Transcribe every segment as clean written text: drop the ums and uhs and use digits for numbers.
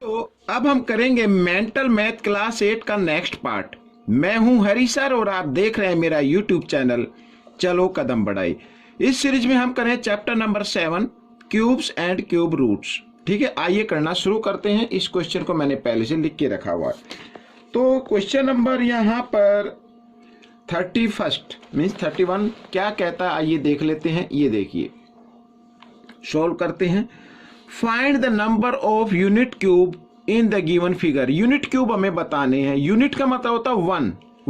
तो अब हम करेंगे मेंटल मैथ क्लास 8 का नेक्स्ट पार्ट। मैं हूं हरी सर और आप देख रहे हैं मेरा यूट्यूब चैनल चलो कदम बढ़ाई। इस सीरीज में हम करें chapter number 7 cubes and cube roots. ठीक है, आइए करना शुरू करते हैं। इस क्वेश्चन को मैंने पहले से लिख के रखा हुआ है। तो क्वेश्चन नंबर यहाँ पर 31 मीन्स 31 क्या कहता है, आइए देख लेते हैं। ये देखिए, सॉल्व करते हैं। Find the number of unit cube in the given figure. Unit cube हमें बताने हैं। यूनिट का मतलब होता है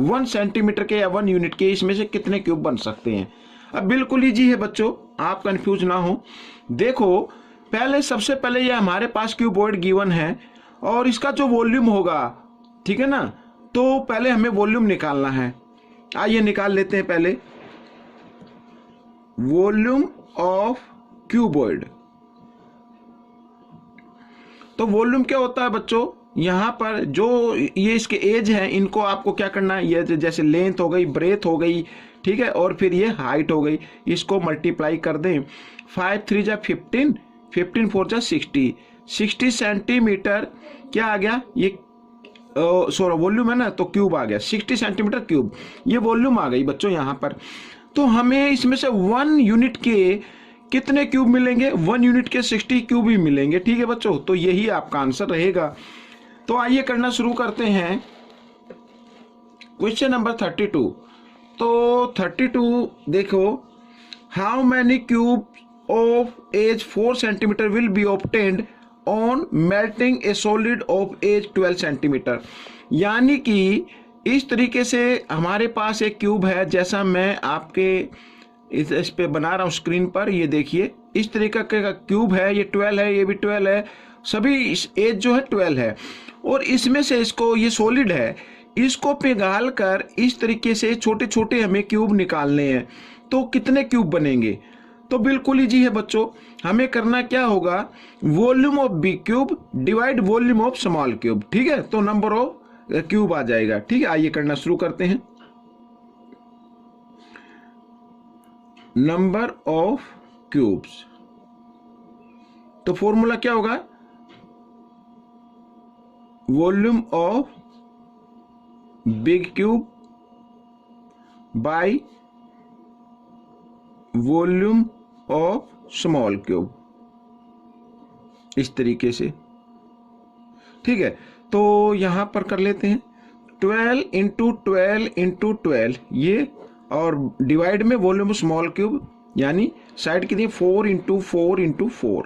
1 सेंटीमीटर के या 1 यूनिट के, इसमें से कितने क्यूब बन सकते हैं। अब बिल्कुल इजी है बच्चों, आप कंफ्यूज ना हो। देखो, पहले सबसे पहले ये हमारे पास क्यूबॉइड गिवन है और इसका जो वॉल्यूम होगा, ठीक है ना, तो पहले हमें वॉल्यूम निकालना है। आइए निकाल लेते हैं पहले वॉल्यूम ऑफ क्यूबॉइड। तो वॉल्यूम क्या होता है बच्चों, यहाँ पर जो ये इसके एज है, इनको आपको क्या करना है, ये जैसे लेंथ हो गई, ब्रेथ हो गई, ठीक है, और फिर ये हाइट हो गई, इसको मल्टीप्लाई कर दें। 5 3 जा 15, 15 4 जा 60 सेंटीमीटर क्या आ गया, ये सॉरी वॉल्यूम है ना, तो क्यूब आ गया 60 सेंटीमीटर क्यूब, ये वॉल्यूम आ गई बच्चों यहाँ पर। तो हमें इसमें से 1 यूनिट के कितने क्यूब मिलेंगे, 1 यूनिट के 60 क्यूब ही मिलेंगे। ठीक है बच्चों, तो यही आपका आंसर रहेगा। तो आइए करना शुरू करते हैं क्वेश्चन नंबर 32। तो 32 देखो, how many cube of edge 4 centimetre will be obtained on melting a solid of edge 12 centimetre. यानी कि इस तरीके से हमारे पास एक क्यूब है, जैसा मैं आपके इस पे बना रहा हूं स्क्रीन पर। ये देखिए, इस तरीके का क्यूब है, ये 12 है, ये भी 12 है, सभी एज जो है 12 है। और इसमें से इसको, ये सॉलिड है, इसको पिघाल कर इस तरीके से छोटे छोटे हमें क्यूब निकालने हैं। तो कितने क्यूब बनेंगे, तो बिल्कुल इजी है बच्चों। हमें करना क्या होगा, volume of big cube divide volume of small cube. ठीक है, तो नंबर ऑफ क्यूब आ जाएगा। ठीक है, आइए करना शुरू करते हैं। नंबर ऑफ क्यूब्स, तो फॉर्मूला क्या होगा, volume of big cube by volume of small cube, इस तरीके से। ठीक है, तो यहां पर कर लेते हैं 12 इंटू 12 इंटू 12 ये, और डिवाइड में वॉल्यूम स्मॉल क्यूब, यानी साइड कितनी 4 इंटू 4 इंटू 4,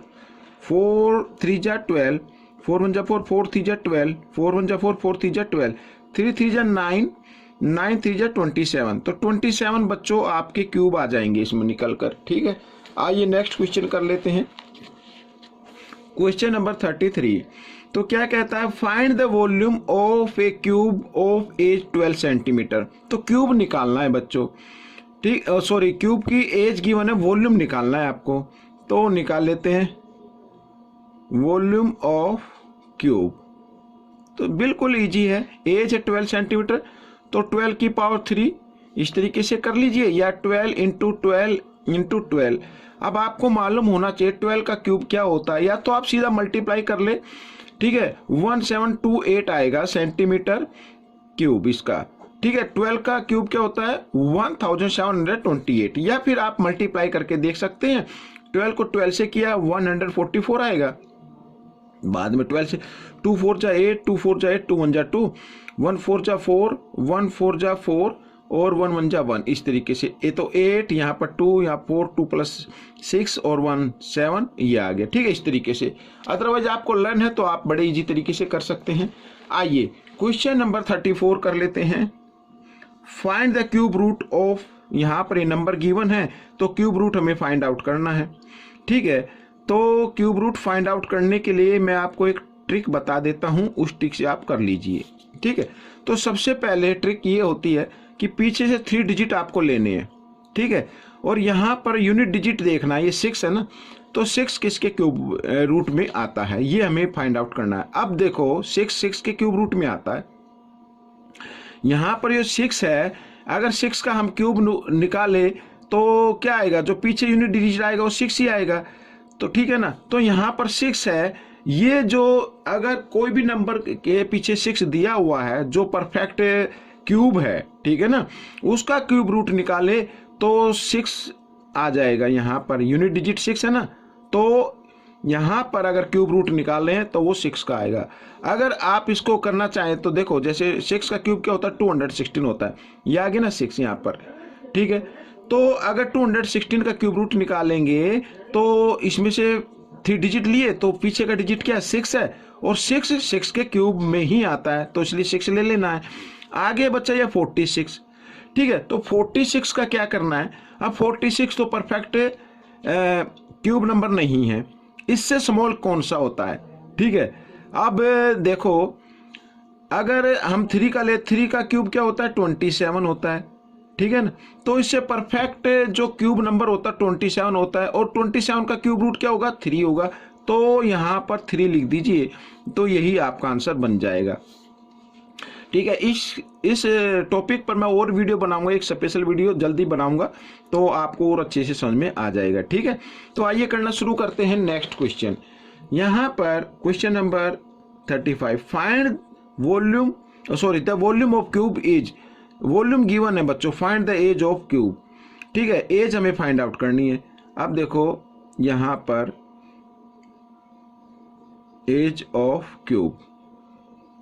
4 3 जा 12, 4 1 जा 4, 4 3 जा 12, 4 1 जा 4, 4 3 जा 12, 3 3 जा 9, 9 3 जा 27। तो 27 बच्चों आपके क्यूब आ जाएंगे इसमें निकल कर। ठीक है, आइए नेक्स्ट क्वेश्चन कर लेते हैं। Question number 33। तो क्या कहता है, find the volume of a cube of edge 12 centimetre. तो क्यूब निकालना है बच्चों, ठीक, सॉरी क्यूब की एज गिवन है, वॉल्यूम निकालना है आपको। तो निकाल लेते हैं वॉल्यूम ऑफ क्यूब। तो बिल्कुल इजी है, एज है 12 सेंटीमीटर, तो 12 की पावर 3 इस तरीके से कर लीजिए, या 12 इंटू 12 इंटू 12। अब आपको मालूम होना चाहिए 12 का क्यूब क्या होता है, या तो आप सीधा मल्टीप्लाई कर ले। ठीक है, 1728 आएगा सेंटीमीटर क्यूब इसका। ठीक है, 12 का क्यूब क्या होता है 1728, या फिर आप मल्टीप्लाई करके देख सकते हैं। 12 को 12 से किया 144 आएगा, बाद में 12 से 2 4 जा 8, 2 4 जा 8, 2 1 जा 2, 1 4 जा 4, 1 4 जा 4 और 1 1 जा 1, इस तरीके से। ये तो 8, यहाँ पर 2, यहाँ 4, 2 प्लस 6 और 1 7, ये आ गया। ठीक है, इस तरीके से। अदरवाइज आपको लर्न है तो आप बड़े इजी तरीके से कर सकते हैं। आइए क्वेश्चन नंबर 34 कर लेते हैं। Find the cube root of, यहाँ पर ये नंबर गिवन है, तो क्यूब रूट हमें फाइंड आउट करना है। ठीक है, तो क्यूब रूट फाइंड आउट करने के लिए मैं आपको एक ट्रिक बता देता हूं, उस ट्रिक से आप कर लीजिए। ठीक है, तो सबसे पहले ट्रिक ये होती है कि पीछे से 3 डिजिट आपको लेने हैं। ठीक है, और यहाँ पर यूनिट डिजिट देखना है, ये 6 है ना, तो 6 किसके क्यूब रूट में आता है, ये हमें फाइंड आउट करना है। अब देखो 6 के क्यूब रूट में आता है। यहाँ पर ये 6 है, अगर 6 का हम क्यूब निकाले तो क्या आएगा, जो पीछे यूनिट डिजिट आएगा वो 6 ही आएगा। तो ठीक है ना, तो यहाँ पर 6 है, ये जो अगर कोई भी नंबर के पीछे 6 दिया हुआ है जो परफेक्ट क्यूब है, ठीक है ना, उसका क्यूब रूट निकाले तो 6 आ जाएगा। यहाँ पर यूनिट डिजिट 6 है ना, तो यहाँ पर अगर क्यूब रूट निकाले हैं तो वो 6 का आएगा। अगर आप इसको करना चाहें तो देखो, जैसे 6 का क्यूब क्या होता है, 216 होता है, ये आ गया ना 6 यहाँ पर, ठीक है। तो अगर 216 का क्यूब रूट निकालेंगे तो इसमें से 3 डिजिट लिए तो पीछे का डिजिट क्या है, 6 है, और 6 के क्यूब में ही आता है, तो इसलिए 6 ले लेना है। आगे बच्चा ये 46, ठीक है। तो 46 का क्या करना है, अब 46 तो परफेक्ट क्यूब नंबर नहीं है, इससे स्मॉल कौन सा होता है, ठीक है। अब देखो, अगर हम 3 का ले, 3 का क्यूब क्या होता है, 27 होता है, ठीक है ना। तो इससे परफेक्ट जो क्यूब नंबर होता है 27 होता है, और 27 का क्यूब रूट क्या होगा, 3 होगा। तो यहाँ पर 3 लिख दीजिए, तो यही आपका आंसर बन जाएगा, ठीक है। इस टॉपिक पर मैं और वीडियो बनाऊंगा, एक स्पेशल वीडियो जल्दी बनाऊंगा, तो आपको और अच्छे से समझ में आ जाएगा, ठीक है। तो आइए करना शुरू करते हैं नेक्स्ट क्वेश्चन। यहाँ पर question number 35, find volume the volume of cube is, volume given है बच्चों, find the edge of cube, ठीक है। एज हमें फाइंड आउट करनी है। अब देखो यहाँ पर एज ऑफ क्यूब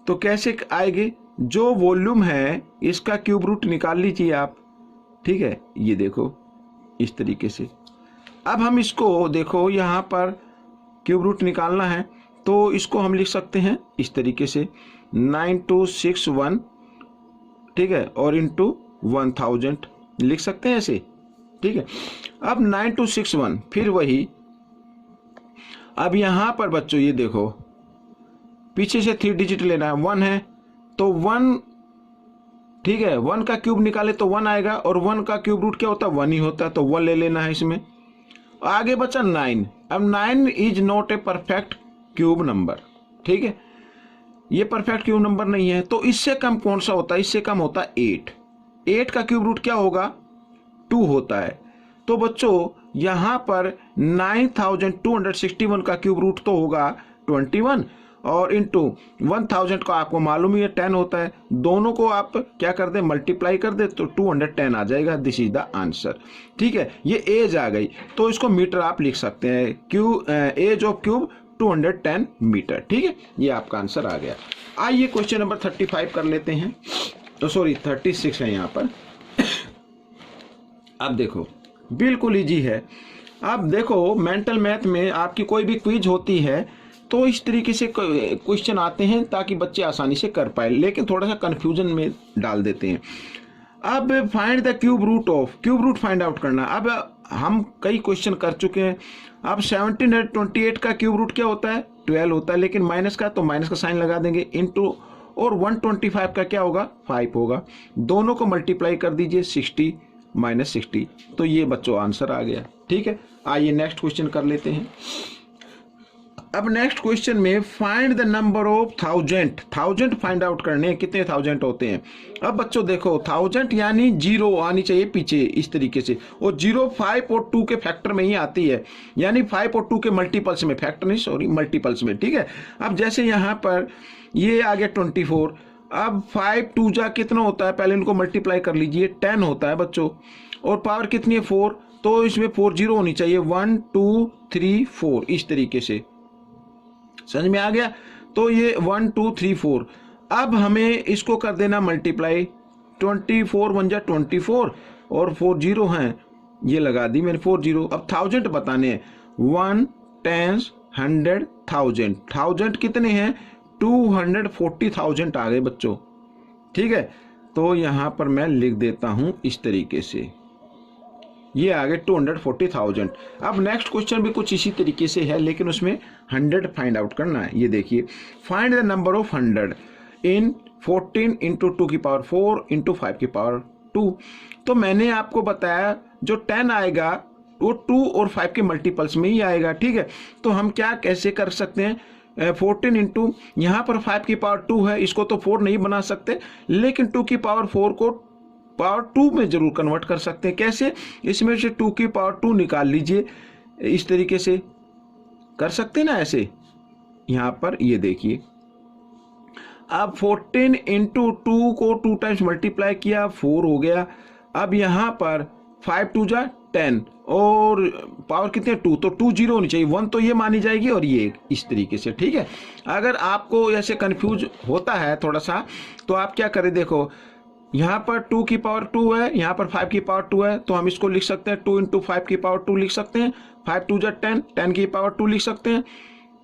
तो कैसे आएगी, जो वॉल्यूम है इसका क्यूब रूट निकाल लीजिए आप, ठीक है। ये देखो इस तरीके से। अब हम इसको देखो, यहाँ पर क्यूब रूट निकालना है तो इसको हम लिख सकते हैं इस तरीके से 9261, ठीक है, और इंटू 1000 लिख सकते हैं ऐसे, ठीक है। अब 9261 फिर वही, अब यहाँ पर बच्चों ये देखो पीछे से 3 डिजिट लेना है, 1 है तो 1, ठीक है, 1 का क्यूब निकाले तो 1 आएगा, और 1 का क्यूब रूट क्या होता है, 1 ही होता है, तो 1 ले लेना है इसमें। आगे बचा 9, अब 9 is not a perfect cube number, ठीक है, ये परफेक्ट क्यूब नंबर नहीं है। तो इससे कम कौन सा होता है, इससे कम होता है 8 का क्यूब रूट क्या होगा, 2 होता है। तो बच्चों यहाँ पर 9261 का क्यूब रूट तो होगा 21, और इंटू 1000 का आपको मालूम ही है 10 होता है, दोनों को आप क्या कर दे, मल्टीप्लाई कर दे तो 210 आ जाएगा। दिस इज द आंसर, ठीक है। ये एज आ गई, तो इसको मीटर आप लिख सकते हैं, एज ऑफ क्यूब 210 मीटर, ठीक है। ये आपका आंसर आ गया। आइए क्वेश्चन नंबर 35 कर लेते हैं, तो सॉरी 36 है यहाँ पर। अब देखो बिल्कुल इजी है। अब देखो मेंटल मैथ में आपकी कोई भी क्विज होती है तो इस तरीके से क्वेश्चन आते हैं ताकि बच्चे आसानी से कर पाए, लेकिन थोड़ा सा कंफ्यूजन में डाल देते हैं। अब find the cube root of, cube root find out करना। अब हम कई क्वेश्चन कर चुके हैं। अब 1728 का क्यूब रूट क्या होता है, 12 होता है, लेकिन माइनस का तो माइनस का साइन लगा देंगे, इंटू, और 125 का क्या होगा, 5 होगा, दोनों को मल्टीप्लाई कर दीजिए 60 - 60, तो ये बच्चों आंसर आ गया, ठीक है। आइए नेक्स्ट क्वेश्चन कर लेते हैं। अब नेक्स्ट क्वेश्चन में find the number of 1000 find out करने हैं, कितने 1000 होते हैं। अब बच्चों देखो 1000 यानी 0 आनी चाहिए पीछे इस तरीके से, और 0 5 और 2 के फैक्टर में ही आती है, यानी 5 और 2 के मल्टीपल्स में, फैक्टर नहीं सॉरी मल्टीपल्स में, ठीक है। अब जैसे यहाँ पर ये आ गया 24, अब 5 2 जा कितना होता है, पहले इनको मल्टीप्लाई कर लीजिए, 10 होता है बच्चों, और पावर कितनी है 4, तो इसमें 4 0 होनी चाहिए, 1 2 3 4 इस तरीके से, समझ में आ गया। तो ये 1 2 3 4, अब हमें इसको कर देना मल्टीप्लाई, 24 1 जा 24, और 4 0 हैं, ये लगा दी मैंने 4 0। अब 1000 बताने हैं, 1 10 100 1000, 1000 कितने हैं, 240,000 आ गए बच्चों, ठीक है। तो यहाँ पर मैं लिख देता हूँ इस तरीके से, ये आ गए 240,000। अब नेक्स्ट क्वेश्चन भी कुछ इसी तरीके से है, लेकिन उसमें 100 फाइंड आउट करना है। ये देखिए, find the number of 100 in 14 into 2 की पावर 4 इंटू 5 की पावर 2। तो मैंने आपको बताया जो 10 आएगा वो 2 और 5 के मल्टीपल्स में ही आएगा, ठीक है। तो हम क्या कैसे कर सकते हैं, 14 इंटू, यहाँ पर 5 की पावर 2 है, इसको तो 4 नहीं बना सकते, लेकिन 2 की पावर 4 को पावर 2 में जरूर कन्वर्ट कर सकते हैं। कैसे, इसमें से 2 की पावर 2 निकाल लीजिए, इस तरीके से कर सकते हैं ना ऐसे, यहाँ पर ये देखिए, अब 14 इंटू 2 को 2 टाइम्स मल्टीप्लाई किया, 4 हो गया। अब यहाँ पर 5 2 जा 10 और पावर कितने 2, तो 2 जीरो होनी चाहिए, 1 तो ये मानी जाएगी और ये इस तरीके से, ठीक है। अगर आपको ऐसे कंफ्यूज होता है थोड़ा सा तो आप क्या करें, देखो यहाँ पर 2 की पावर 2 है, यहाँ पर 5 की पावर 2 है, तो हम इसको लिख सकते हैं 2 इंटू 5 की पावर 2 लिख सकते हैं, 5 2 जा 10, 10 की पावर 2 लिख सकते हैं,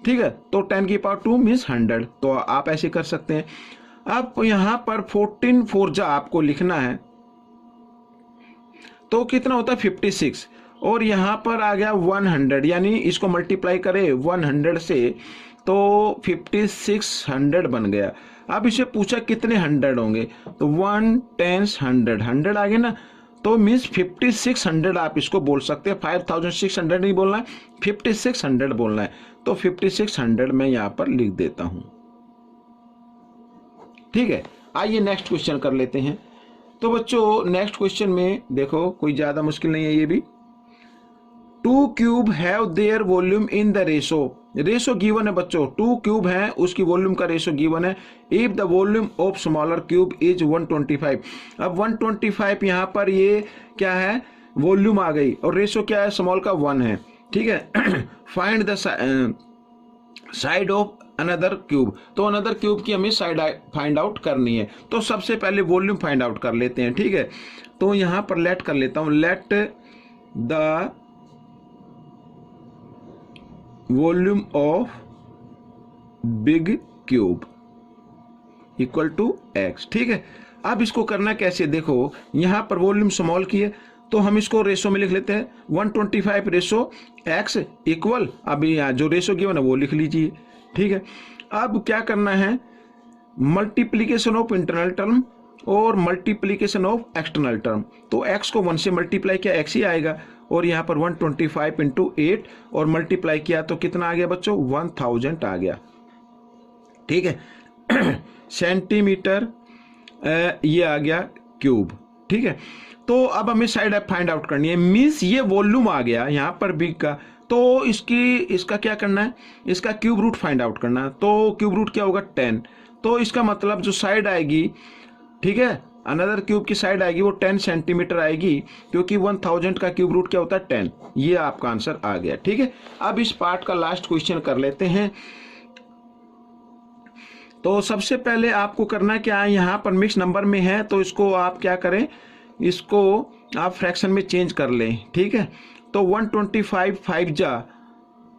ठीक है। तो 10 की पावर 2 मीन्स 100, तो आप ऐसे कर सकते हैं। अब यहाँ पर 14 4 जा आपको लिखना है, तो कितना होता है 56, और यहाँ पर आ गया 100, यानी इसको मल्टीप्लाई करें 100 से तो 5600 बन गया। अब इसे पूछा कितने 100 होंगे, तो 1 10 100 100 आ गए ना, तो मीन्स 5600 आप इसको बोल सकते हैं, 5600 नहीं बोलना है, 5600 बोलना है। तो 5600 मैं यहाँ पर लिख देता हूं, ठीक है। आइए नेक्स्ट क्वेश्चन कर लेते हैं। तो बच्चों नेक्स्ट क्वेश्चन में देखो कोई ज्यादा मुश्किल नहीं है ये भी। 2 cube have their volume in the ratio given है बच्चों, 2 क्यूब है उसकी वॉल्यूम का रेशो गिवन है। If the volume of smaller cube is 125, अब 125 यहाँ पर ये क्या है, वॉल्यूम आ गई, और रेशो क्या है, स्मॉल का 1 है, ठीक है। Find the side of another cube, तो अनदर क्यूब की हमें साइड फाइंड आउट करनी है। तो सबसे पहले वॉल्यूम फाइंड आउट कर लेते हैं, ठीक है। तो यहां पर लेट कर लेता हूं, let the volume of big cube equal to x, ठीक है। अब इसको करना कैसे, देखो यहां पर वॉल्यूम स्मॉल की है, तो हम इसको रेशो में लिख लेते हैं, 125 रेशो x इक्वल, अभी यहाँ जो रेशो गिवन है वो लिख लीजिए, ठीक है। अब क्या करना है, मल्टीप्लीकेशन ऑफ इंटरनल टर्म और मल्टीप्लीकेशन ऑफ एक्सटर्नल टर्म, तो x को 1 से मल्टीप्लाई किया x ही आएगा, और यहाँ पर 125 इंटू 8 और मल्टीप्लाई किया तो कितना आ गया बच्चों, 1000 आ गया, ठीक है। सेंटीमीटर ये आ गया क्यूब, ठीक है। तो अब हमें साइड फाइंड आउट करनी है, मीन्स ये वॉल्यूम आ गया यहाँ पर बिग का, तो इसका क्या करना है, इसका क्यूब रूट फाइंड आउट करना है। तो क्यूब रूट क्या होगा 10, तो इसका मतलब जो साइड आएगी, ठीक है, अनदर क्यूब की साइड आएगी वो 10 सेंटीमीटर आएगी, क्योंकि 1000 का क्यूब रूट क्या होता है 10। ये आपका आंसर आ गया, ठीक है। अब इस पार्ट का लास्ट क्वेश्चन कर लेते हैं। तो सबसे पहले आपको करना क्या है, यहाँ पर मिक्स नंबर में है तो इसको आप क्या करें, इसको आप फ्रैक्शन में चेंज कर लें, ठीक है। तो 125 5 जा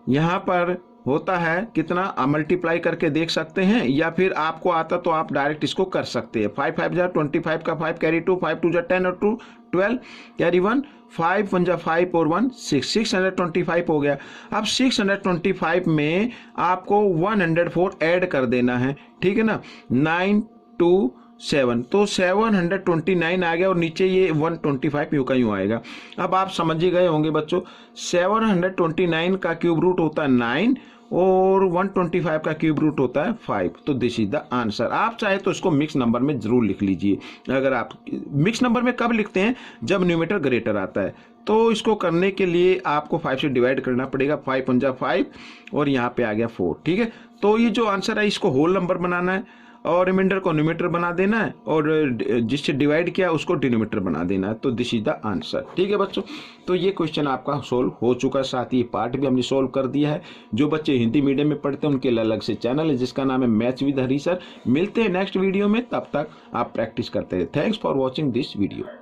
यहाँ पर होता है कितना, मल्टीप्लाई करके देख सकते हैं, या फिर आपको आता तो आप डायरेक्ट इसको कर सकते हैं। 5 5 जा 25 का 5 कैरी 2, 5 2 जा 10 और 2 12 कैरी 1, 5 1 जा 5 और 1 6, 625 हो गया। अब 625 में आपको 104 ऐड कर देना है, ठीक है ना, 9 2 7, तो 729 आ गया, और नीचे ये 125 यूं का यूं आएगा। अब आप समझ ही गए होंगे बच्चों, 729 का क्यूब रूट होता है 9 और 125 का क्यूब रूट होता है 5, तो दिस इज द आंसर। आप चाहे तो इसको मिक्स नंबर में जरूर लिख लीजिए। अगर आप मिक्स नंबर में कब लिखते हैं, जब न्यूमरेटर ग्रेटर आता है, तो इसको करने के लिए आपको 5 से डिवाइड करना पड़ेगा, 5 1 जा 5 और यहाँ पे आ गया 4, ठीक है। तो ये जो आंसर है इसको होल नंबर बनाना है और रिमाइंडर को न्यूमरेटर बना देना है, और जिससे डिवाइड किया उसको डिनोमिनेटर बना देना है, तो दिस इज द आंसर, ठीक है बच्चों। तो ये क्वेश्चन आपका सोल्व हो चुका है, साथ ही पार्ट भी हमने सोल्व कर दिया है। जो बच्चे हिंदी मीडियम में पढ़ते हैं उनके लिए अलग से चैनल है जिसका नाम है मैथ्स विद हरी सर। मिलते हैं नेक्स्ट वीडियो में, तब तक आप प्रैक्टिस करते रहे। Thanks for watching this video.